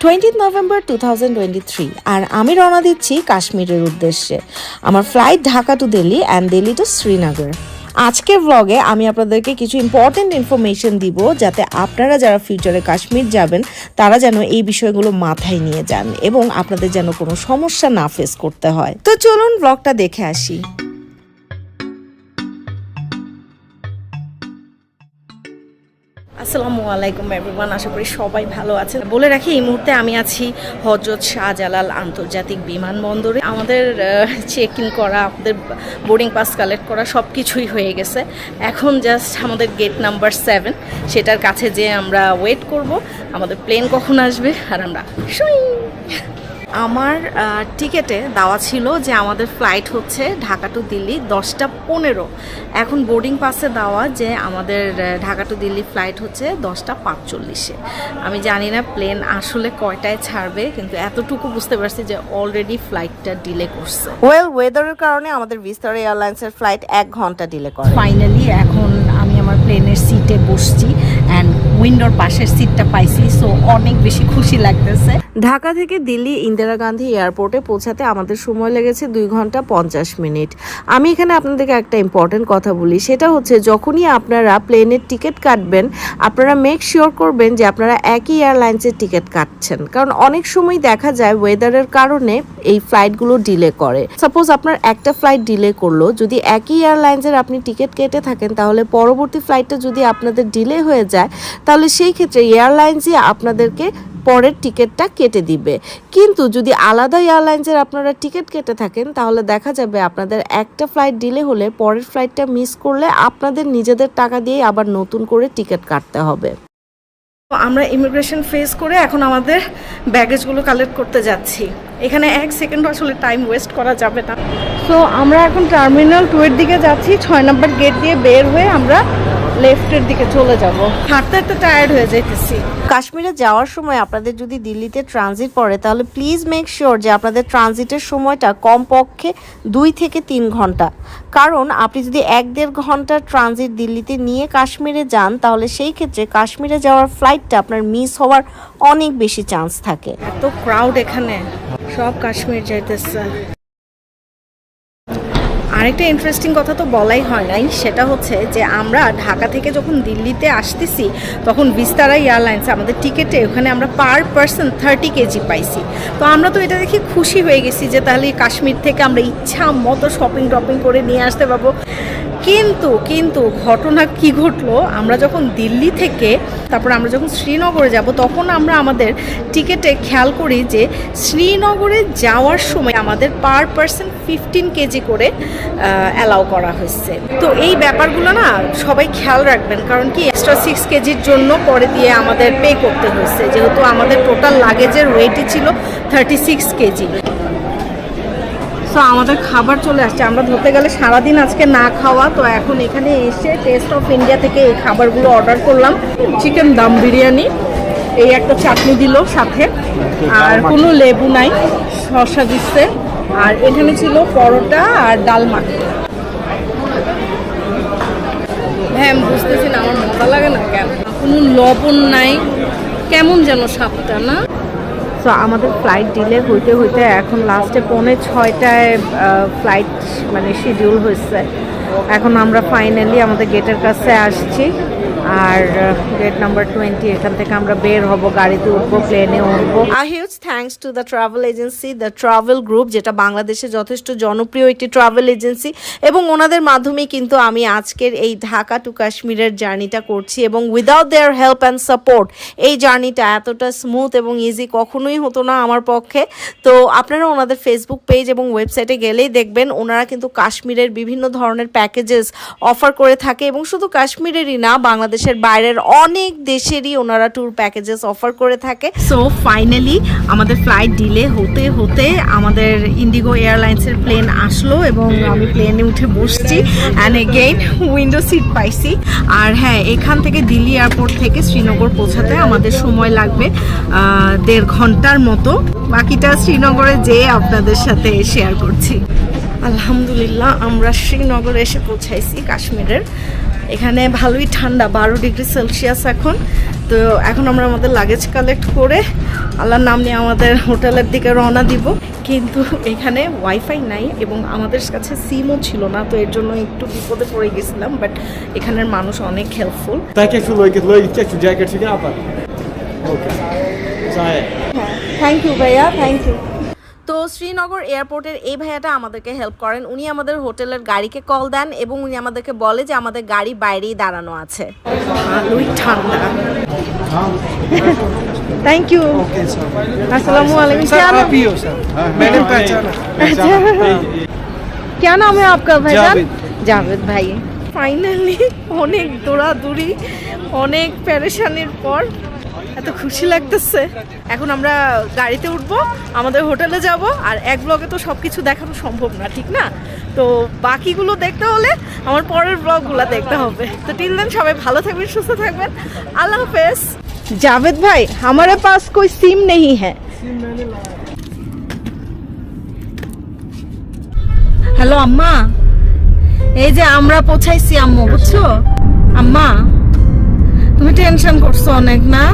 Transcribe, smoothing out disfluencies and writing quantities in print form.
20 November 2023 আর আমি রওনা দিচ্ছি কাশ্মীরের উদ্দেশ্যে। আমার flight Dhaka to Delhi and Delhi to Srinagar. আজকের ব্লগে আমি আপনাদেরকে কিছু ইম্পর্টেন্ট ইনফরমেশন দিব, যাতে আপনারা যারা ফিউচারে কাশ্মীর যাবেন তারা যেন এই বিষয়গুলো মাথায় নিয়ে যান এবং আপনাদের যেন কোনো সমস্যা না ফেস করতে হয়। তো চলুন ব্লগটা দেখে আসি। আসসালামু আলাইকুম এভরিওয়ান, আশা করি সবাই ভালো আছেন। বলে রাখি এই মুহূর্তে আমি আছি হযরত শাহজালাল আন্তর্জাতিক বিমানবন্দরে। আমাদের চেক ইন করা, আমাদের বোর্ডিং পাস কালেক্ট করা সব কিছুই হয়ে গেছে। এখন জাস্ট আমাদের গেট নাম্বার 7 সেটার কাছে যেয়ে আমরা ওয়েট করব আমাদের প্লেন কখন আসবে। আর আমরা আমার টিকেটে দেওয়া ছিল যে আমাদের ফ্লাইট হচ্ছে ঢাকা টু দিল্লি 10টা 15। এখন বোর্ডিং পাসে দেওয়া যে আমাদের ঢাকা টু দিল্লি ফ্লাইট হচ্ছে 10টা 45-এ। আমি জানি না প্লেন আসলে কয়টায় ছাড়বে, কিন্তু এতটুকু বুঝতে পারছি যে অলরেডি ফ্লাইটটা ডিলে করছে। ওয়েদারের কারণে আমাদের ভিস্তারা এয়ারলাইন্সের ফ্লাইট 1 ঘন্টা ডিলে করে। ফাইনালি এখন আমি আমার প্লেনের সিটে বসছি অ্যান্ড উইন্ডোর পাশের সিটটা পাইছি, সো অনেক বেশি খুশি লাগতেছে। ঢাকা থেকে দিল্লি ইন্দিরা গান্ধী এয়ারপোর্টে পৌঁছাতে আমাদের সময় লেগেছে 2 ঘন্টা 50 মিনিট। আমি এখানে আপনাদেরকে একটা ইম্পর্টেন্ট কথা বলি, সেটা হচ্ছে যখনই আপনারা প্লেনের টিকিট কাটবেন আপনারা মেক শিওর করবেন যে আপনারা একই এয়ারলাইন্সের টিকিট কাটছেন, কারণ অনেক সময় দেখা যায় ওয়েদারের কারণে এই ফ্লাইটগুলো ডিলে করে। সাপোজ আপনার একটা ফ্লাইট ডিলে করলো, যদি একই এয়ারলাইন্সের আপনি টিকিট কেটে থাকেন তাহলে পরবর্তী ফ্লাইটটা যদি আপনাদের ডিলে হয়ে যায় তাহলে সেই ক্ষেত্রে এয়ারলাইন্সই আপনাদেরকে পরের টিকিটটা কেটে দিবে। কিন্তু যদি আলাদা এয়ারলাইন্সের আপনারা টিকিট কেটে থাকেন তাহলে দেখা যাবে আপনাদের একটা ফ্লাইট ডিলে হলে পরের ফ্লাইটটা মিস করলে আপনাদের নিজেদের টাকা দিয়ে আবার নতুন করে টিকিট কাটতে হবে। আমরা ইমিগ্রেশন ফেস করে এখন আমাদের ব্যাগেজগুলো কালেক্ট করতে যাচ্ছি। এখানে 1 সেকেন্ড আসলে টাইম ওয়েস্ট করা যাবে না। সো আমরা এখন টার্মিনাল 2 এর দিকে যাচ্ছি। 6 নম্বর গেট দিয়ে বের হয়ে আমরা লেফটের দিকে চলে যাব। হাঁটতে হাঁটতে টায়ার্ড হয়ে যাইতেছি। কাশ্মীরে যাওয়ার সময় আপনাদের যদি দিল্লিতে ট্রানজিট পড়ে তাহলে প্লিজ মেক শিওর যে আপনাদের ট্রানজিটের সময়টা কমপক্ষে 2 থেকে 3 ঘন্টা, কারণ আপনি যদি 1-1.5 ঘন্টা ট্রানজিট দিল্লিতে নিয়ে কাশ্মীরে যান তাহলে সেই ক্ষেত্রে কাশ্মীরে যাওয়ার ফ্লাইটটা আপনার মিস হওয়ার অনেক বেশি চান্স থাকে। এত ক্রাউড এখানে, সব কাশ্মীর যাইতেছে। আরেকটা ইন্টারেস্টিং কথা তো বলাই হয় নাই, সেটা হচ্ছে যে আমরা ঢাকা থেকে যখন দিল্লিতে আসতেছি তখন ভিস্তারা এয়ারলাইন্স আমাদের টিকিটে ওখানে আমরা পার পারসন 30 কেজি পাইছি। তো আমরা তো এটা দেখে খুশি হয়ে গেছি যে তাহলে কাশ্মীর থেকে আমরা ইচ্ছা মতো শপিং টপিং করে নিয়ে আসতে পারবো। কিন্তু ঘটনা কি ঘটলো, আমরা যখন দিল্লি থেকে তারপর আমরা যখন শ্রীনগরে যাব তখন আমরা আমাদের টিকিটে খেয়াল করি যে শ্রীনগরে যাওয়ার সময় আমাদের পার পারসন 15 কেজি করে অ্যালাউ করা হয়েছে। তো এই ব্যাপারগুলো না সবাই খেয়াল রাখবেন, কারণ কি এক্সট্রা 6 কেজির জন্য পরে দিয়ে আমাদের পে করতে হয়েছে, যেহেতু আমাদের টোটাল লাগেজের ওয়েটই ছিল 36 কেজি। সো আমাদের খাবার চলে আসছে। আমরা ধরতে গেলে সারাদিন আজকে না খাওয়া, তো এখন এখানে এসে টেস্ট অফ ইন্ডিয়া থেকে এই খাবারগুলো অর্ডার করলাম। চিকেন দম বিরিয়ানি, এই একটা চাটনি দিল সাথে, আর কোনো লেবু নাই, শসা দিচ্ছে, আর এখানে ছিল পরোটা আর ডাল মাখা। হ্যাঁ আমি বুঝতেছি না, আমার মজা লাগে না কেন, কোনো লবণ নাই, কেমন যেন স্বাদটা না। সো আমাদের ফ্লাইট ডিলে হইতে হইতে এখন লাস্টে 5:45টায় ফ্লাইট মানে শিডিউল হয়েছে। এখন আমরা ফাইনালি আমাদের গেটের কাছে আসছি, আর গেট নাম্বার 20 এখান থেকে আমরা বের হব, গাড়িতে উঠবো, প্লেনে উঠবো। A huge thanks to the travel agency, the travel group, যেটা বাংলাদেশে যথেষ্ট জনপ্রিয় একটি ট্রাভেল এজেন্সি, এবং ওনাদের মাধ্যমে কিন্তু আমি আজকের এই ঢাকা টু কাশ্মীরের জার্নিটা করছি, এবং without their help and support এই জার্নিটা এতটা স্মুথ এবং ইজি কখনোই হতো না আমার পক্ষে। তো আপনারা ওনাদের ফেসবুক পেজ এবং ওয়েবসাইটে গেলেই দেখবেন ওনারা কিন্তু কাশ্মীরের বিভিন্ন ধরনের প্যাকেজেস অফার করে থাকে, এবং শুধু কাশ্মীরেরই না, বাংলাদেশের বাইরের অনেক দেশেরই ওনারা ট্যুর প্যাকেজেস অফার করে থাকে। সো ফাইনালি আমাদের ফ্লাইট ডিলে হতে হতে আমাদের ইন্ডিগো এয়ারলাইন্সের প্লেন আসলো এবং আমি প্লেনে উঠে বসছি, অ্যান্ড এগেইন উইন্ডো সিট পাইছি। আর হ্যাঁ, এখান থেকে দিল্লি এয়ারপোর্ট থেকে শ্রীনগর পৌঁছাতে আমাদের সময় লাগবে 1.5 ঘন্টার মতো। বাকিটা শ্রীনগরে যেয়ে আপনাদের সাথে শেয়ার করছি। আলহামদুলিল্লাহ আমরা শ্রীনগরে এসে পৌঁছাইছি কাশ্মীরের। এখানে ভালোই ঠান্ডা, 12 ডিগ্রি সেলসিয়াস এখন। তো এখন আমরা আমাদের লাগেজ কালেক্ট করে আল্লাহর নাম নিয়ে আমাদের হোটেলের দিকে রওনা দিব। কিন্তু এখানে ওয়াইফাই নাই এবং আমাদের কাছে সিমও ছিল না, তো এর জন্য একটু বিপদে পড়ে গেছিলাম। বাট এখানের মানুষ অনেক হেল্পফুল। থ্যাংক ইউ ভাইয়া, থ্যাংক ইউ। তো শ্রীনগর এয়ারপোর্টের এই ভাইয়াটা আমাদেরকে হেল্প করেন। উনি আমাদের হোটেলের গাড়িকে কল দেন এবং উনি আমাদেরকে বলে যে আমাদের গাড়ি বাইরেই দাঁড়ানো আছে। ভালোই ঠান্ডা। Thank you. अस्सलामु अलैकुम। क्या नाम है आपका भाईजान? जावेद भाई। ফাইনালি অনেক দৌড়াদৌড়ি, অনেক পেরেশানির পর এত খুশি লাগতেছে। এখন আমরা গাড়িতে উঠবো, আমাদের হোটেলে যাব। আর এক ব্লগে তো সব কিছু দেখানো সম্ভব না, ঠিক না? তো বাকিগুলো দেখতে হলে আমার পরের ব্লগগুলো দেখতে হবে। তো টিল দেন সবাই ভালো থাকবেন, সুস্থ থাকবেন। আল্লাহ হাফেজ। जावेद भाई, हमारे पास कोई सिम नहीं है। হ্যালো আম্মা, এই যে আমরা পৌঁছাইছি আম্মু, বুঝছো? আম্মা তুমি টেনশন করছো অনেক না?